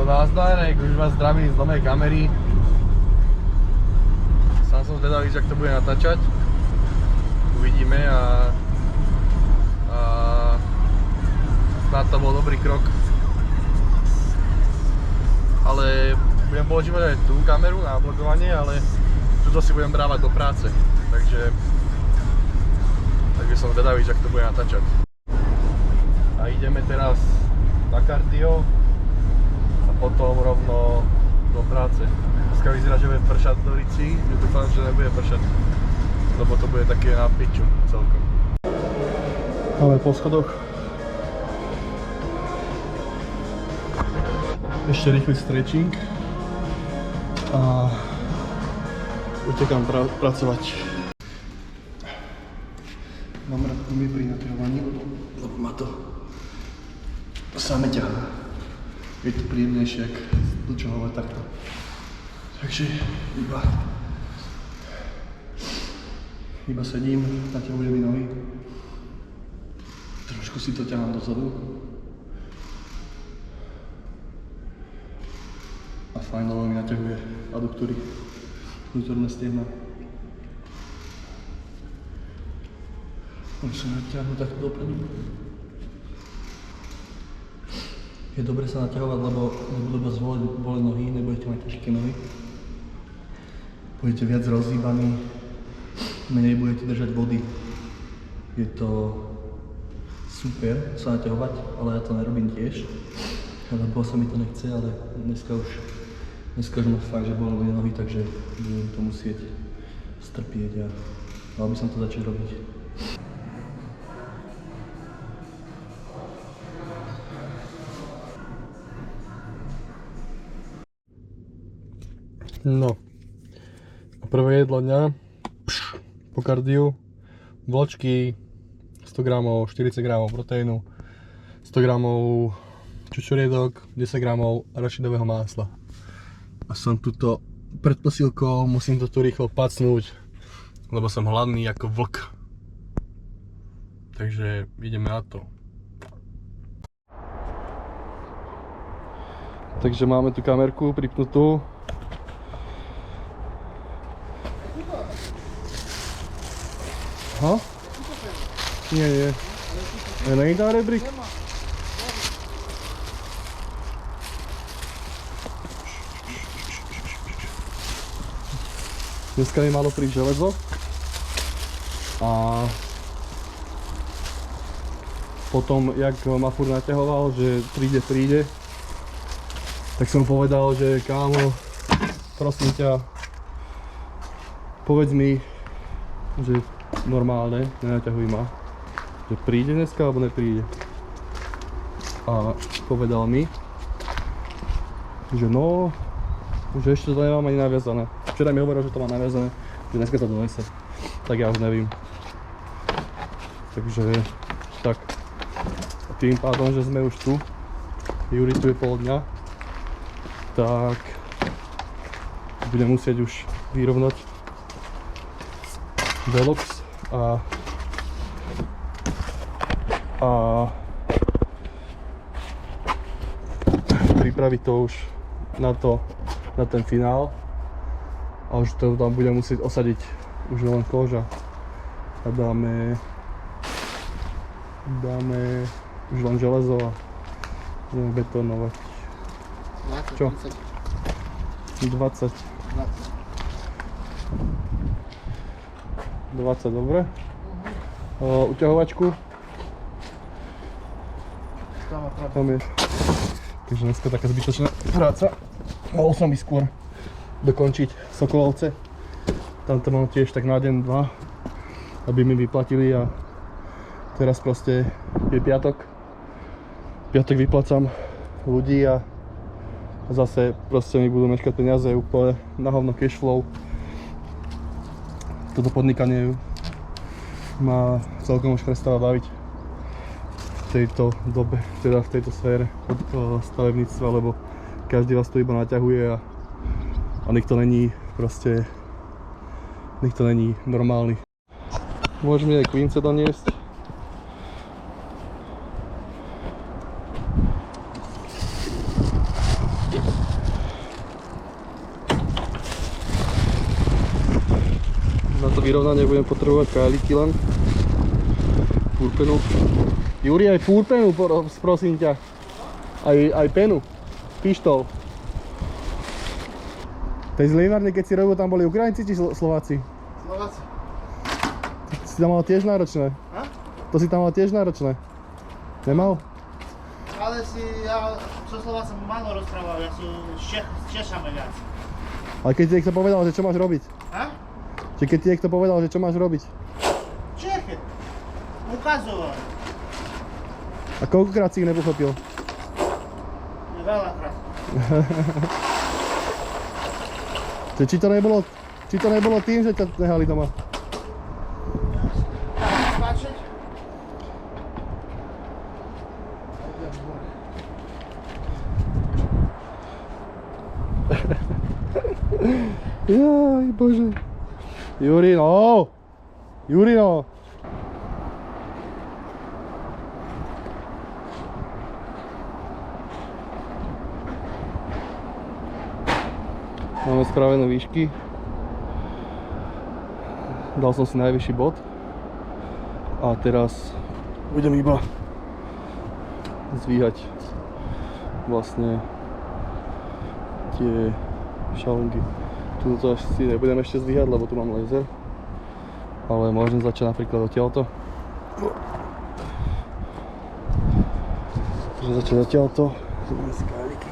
Nazdárek, už vás zdravím z novej kamery. Sám som zvedavý, že ak to bude natáčať. Uvidíme a snad to bol dobrý krok. Ale budem používať aj tú kameru na vlogovanie, ale tuto si budem brávať do práce. Takže som zvedavý, že ak to bude natáčať. A ideme teraz na kardio a potom rovno do práce. Dneska vyzerá, že bude pršať do Rici, že dúfam, že nebude pršať, lebo to bude také na piču celkom. Máme po schodoch. Ešte rýchly stretching a utekám pracovať. Mám rád gumy pri naťahovaní, lebo ma to same ťahá. Je to príjemnejšie, ak dlčohovať takto. Takže iba sedím, naťahujem mi nohy. Trošku si to ťahám dozadu. A fajnovo mi naťahuje aduktory, vnútorné stehna. Musím naťahnuť takto dopredu. Je dobre sa naťahovať, lebo nebudú vás boleť nohy, nebudete mať ťažké nohy. Budete viac rozhýbaní, menej budete držať vody. Je to super sa naťahovať, ale ja to nerobím tiež. Lebo sa mi to nechce, ale dneska už ma fakt, že boleli nohy, takže budem to musieť strpieť a mal by som to začať robiť. No, a prvé jedlo dňa, po kardiu, vločky, 100 gramov, 40 gramov proteínu, 100 gramov čučoriedok, 10 gramov arašidového másla. A som tuto pred posílkou, musím to tu rýchlo pacnúť, lebo som hladný ako vlk. Takže ideme na to. Takže máme tu kamerku pripnutú. Aha? Nie. Není tam rebrík? Dneska mi malo prísť železo. A potom, jak ma furt naťahoval, že príde, tak som povedal, že kámo, prosím ťa, povedz mi, že normálne, nenaťahuj ma, že príde dneska alebo nepríde. A povedal mi, že no, že ešte to nemám ani naviazané. Včera mi hovoril, že to má naviazané, že dneska to donese. Tak ja už nevím. Takže tak. A tým pádom, že sme už tu, Juri tu je pol dňa, tak budem musieť už vyrovnať Velox a pripraviť to už na ten finál a už to tam budem musieť osadiť už len koža a dáme už len železo a budeme betónovať. Čo? 20. 20, dobre. Uťahovačku. Tam je. Takže dneska taká zbytočná práca. Mohol som ísť skôr dokončiť Sokolovce. Tam to mám tiež tak na deň, dva, aby mi vyplatili a teraz proste je piatok. Piatok vyplácam ľudí a zase proste mi budú meškať peniaze, úplne na hovno cashflow. Toto podnikanie ma celkom už prestáva baviť v tejto dobe, teda v tejto sfére stavebníctva, lebo každý vás tu iba naťahuje a nikto není proste, nikto není normálny. Môžeme aj klince doniesť. vyrovnanie budem potrebovať kajlíky len. Púrpenu. Juri, aj púrpenu, prosím ťa. Aj penu. Pištol. Tej zlínárne, keď si robil, tam boli Ukrajinci či Slováci? Slováci. Si tam mal tiež náročné? A? To si tam mal tiež náročné? Nemal? Ale ja so Slovácom málo rozprával, ja som s Češami viac. Ale keď ti niekto povedal, že čo máš robiť? A? Či keď ti niekto povedal, že čo máš robiť? Čechy. Ukazoval. A koľkokrát si ich nepochopil? Veľakrát. Či to nebolo tým, že ťa nehali doma? Spáčiť? Jaj, bože. Jurino! Jurino! Máme spravené výšky. Dal som si najvyšší bod. A teraz budem iba zvíhať vlastne tie šalungy. Tu to asi nebudem ešte zdvíhať, lebo tu mám laser. Ale môžem začať napríklad odtiaľto. Môžem začať odtiaľto. Zobudem si kajlíky.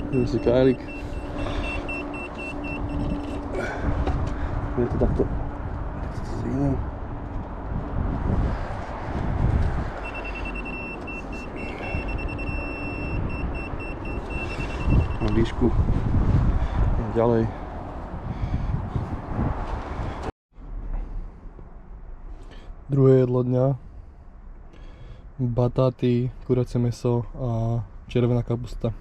Zobudem si kajlík. Je to takto zvinem. Na výšku. Ďalej. Druhé jedlo dňa. Batáty, kuracie mäso a červená kapusta.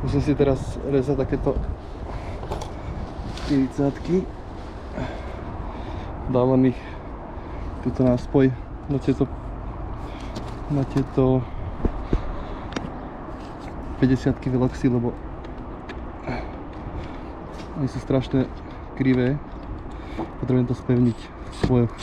Musím si teraz rezať takéto 40-ky. Dávam ich tuto náspoj na tieto 50-ky Veloxy, lebo oni sú strašne krivé. Potrebujem to spevniť v spojoch.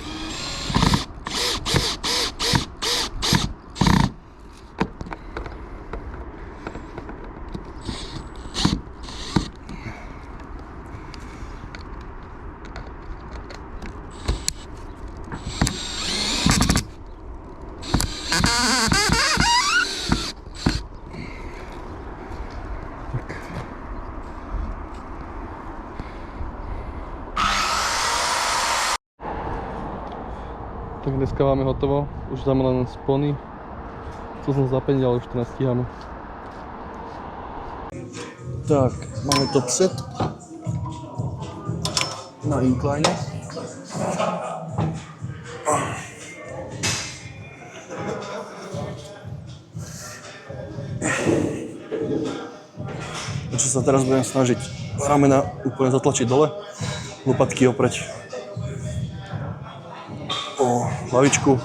Tak dneska máme hotovo, už dáme len spony. Chcel som zapeniť, ale už to nestíhame. Tak, máme top set na incline. Čo sa teraz budem snažiť ramena úplne zatlačiť dole, lopatky oprať o hlavičku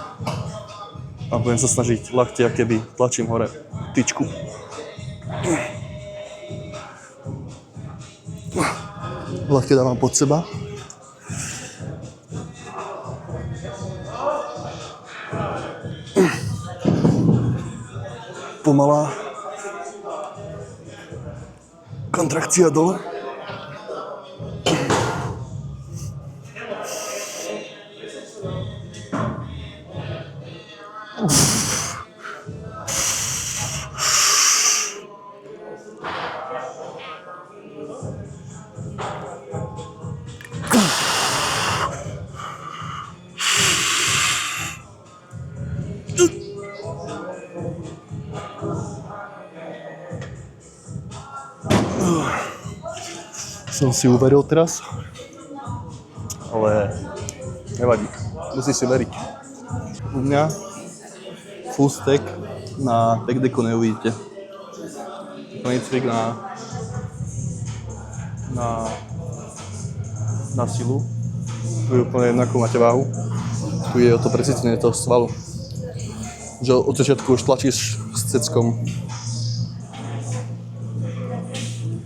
a budem sa snažiť lakte, keby tlačím hore tyčku. Lakte dávam pod seba. Pomalá kontrakcia dole. Som si uveril teraz, ale nevadí, musí si veriť. U mňa full stack na tech decku neuvidíte. Plný cvik na silu Tu je úplne jednako, máte váhu. Tu je o to precítenie toho svalu. Že od začiatku už tlačíš s ceckom.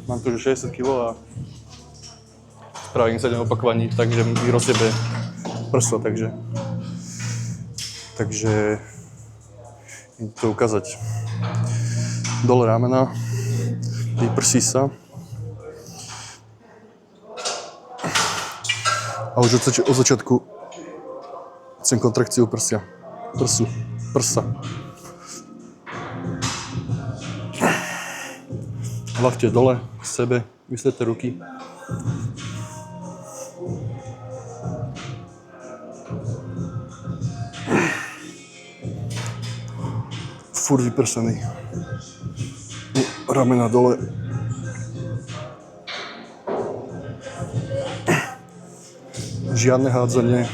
Mám tu už 60 kg a spravím 7 opakovaní, takže mi rozjebe prso, takže idem to ukázať. Dole ramena, vyprsí sa. A už od začiatku chcem kontrakciu prsa. Lakte dole, k sebe, vyslete ruky. Furt vyprsený. Ramena dole. Žiadne hádzanie.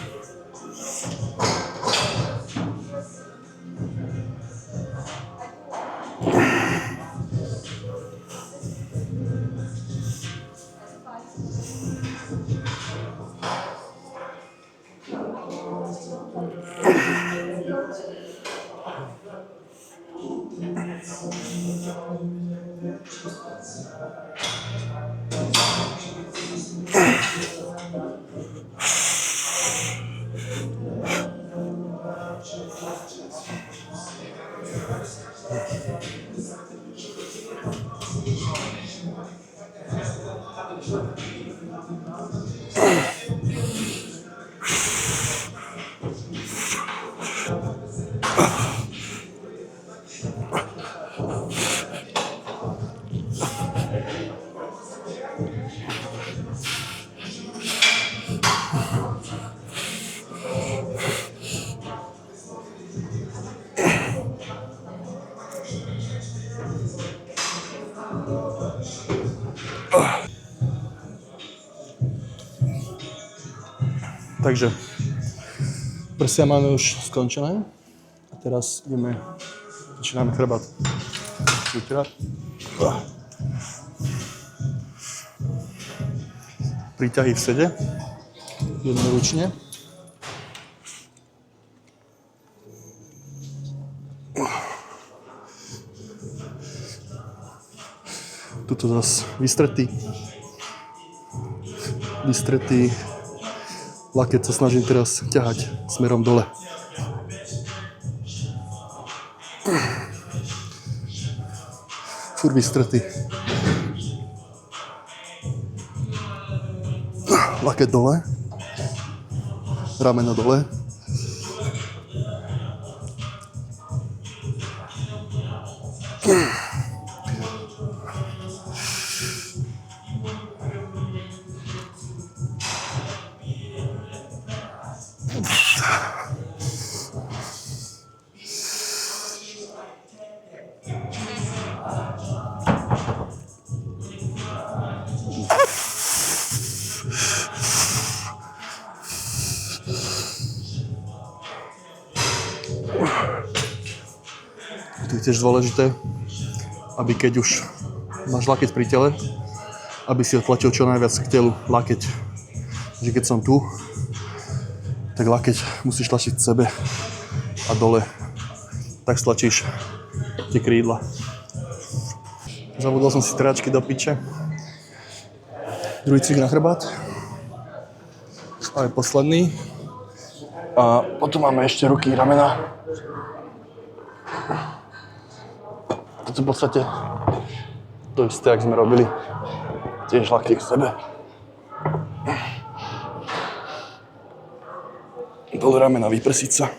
Takže prsia máme už skončené a teraz začíname chrbát. Príťahy v sede, jednoručne. Tuto zase vystretý. Laket sa snažím teraz ťahať smerom dole. Furt vystretý. Laket dole. Rameno dole. Tu je tiež dôležité, aby keď už máš lakeť pri tele, aby si ho tlačil čo najviac k telu, lakeť. Že keď som tu, tak lakeť musíš tlačiť k sebe a dole, tak stlačíš tie krídla. Zabudol som si tráčky do piče. Druhý cvik na chrbát. A je posledný. A potom máme ešte ruky, ramena. Toto v podstate to isté, jak sme robili. Tiež lakty k sebe. Dole ramena, vyprsiť sa.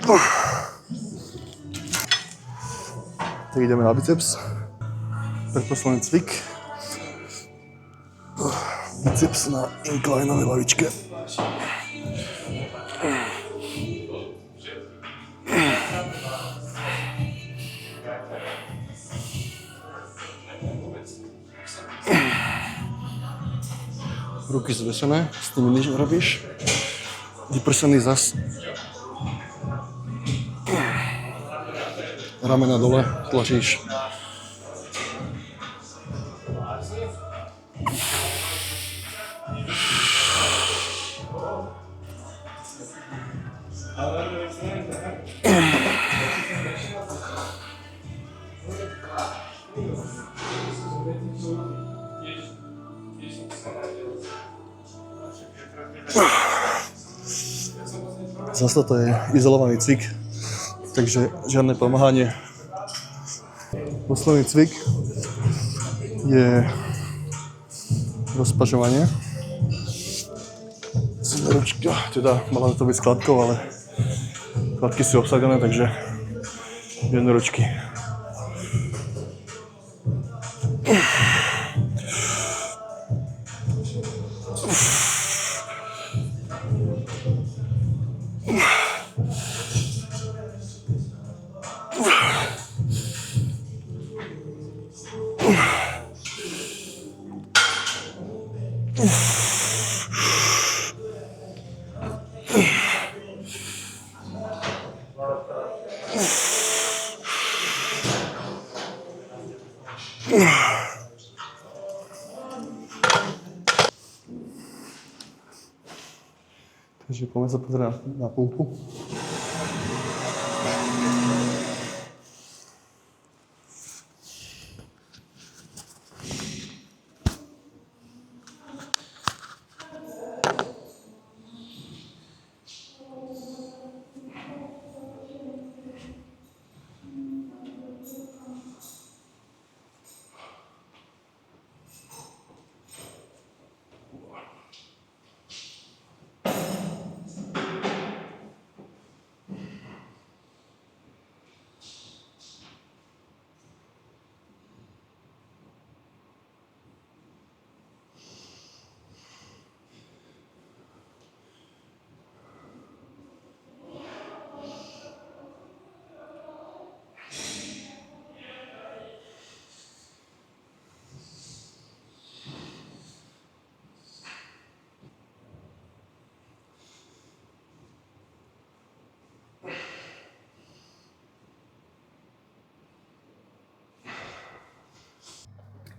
Tak ideme na biceps. Predposledný cvik. Biceps na inclineovej lavičke. Ruky zvesené, s tými nič nerobíš. Vyprsený zas. Ramena dole, tlačíš. Zase to je izolovaný cvik, takže žiadne pomáhanie. Posledný cvik je rozpažovanie. Ručka, teda mala to byť skladkou, ale skladky sú obsadené, takže jednoručky. Takže poďme sa pozrieť na pumpu.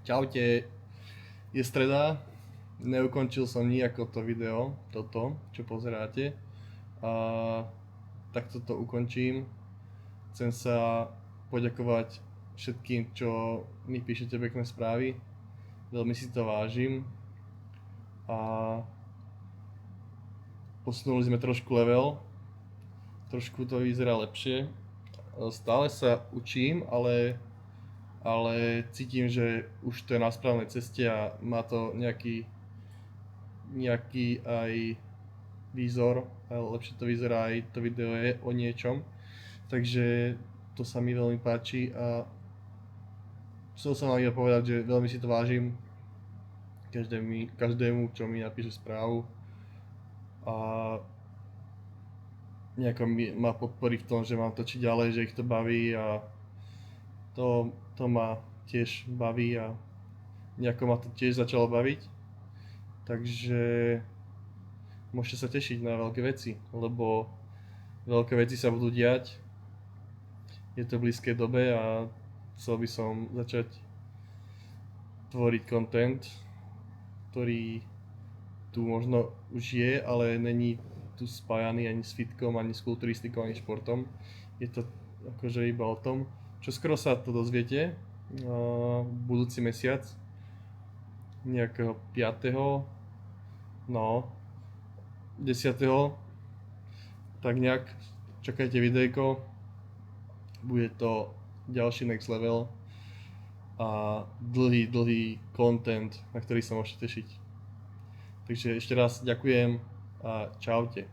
Čaute, je streda, neukončil som nijako to video, toto, čo pozeráte. A takto to ukončím. Chcem sa poďakovať všetkým, čo mi píšete pekné správy. Veľmi si to vážim. A posunuli sme trošku level, trošku to vyzerá lepšie. Stále sa učím, ale cítim, že už to je na správnej ceste a má to nejaký aj výzor, lepšie to vyzerá, aj to video je o niečom, takže to sa mi veľmi páči a chcel som vám iba povedať, že veľmi si to vážim každému, čo mi napíše správu a nejako ma podporí v tom, že mám točiť ďalej, že ich to baví a to ma tiež baví a nejako ma to tiež začalo baviť. Takže môžete sa tešiť na veľké veci, lebo veľké veci sa budú diať. Je to v blízkej dobe a chcel by som začať tvoriť content, ktorý tu možno už je, ale není tu spájaný ani s fitkom, ani s kulturistikou, ani športom. Je to akože iba o tom. Čoskoro sa to dozviete, budúci mesiac, nejakého 5. 10. Tak nejak čakajte videjko, bude to ďalší next level a dlhý content, na ktorý sa môžete tešiť. Takže ešte raz ďakujem a čaute.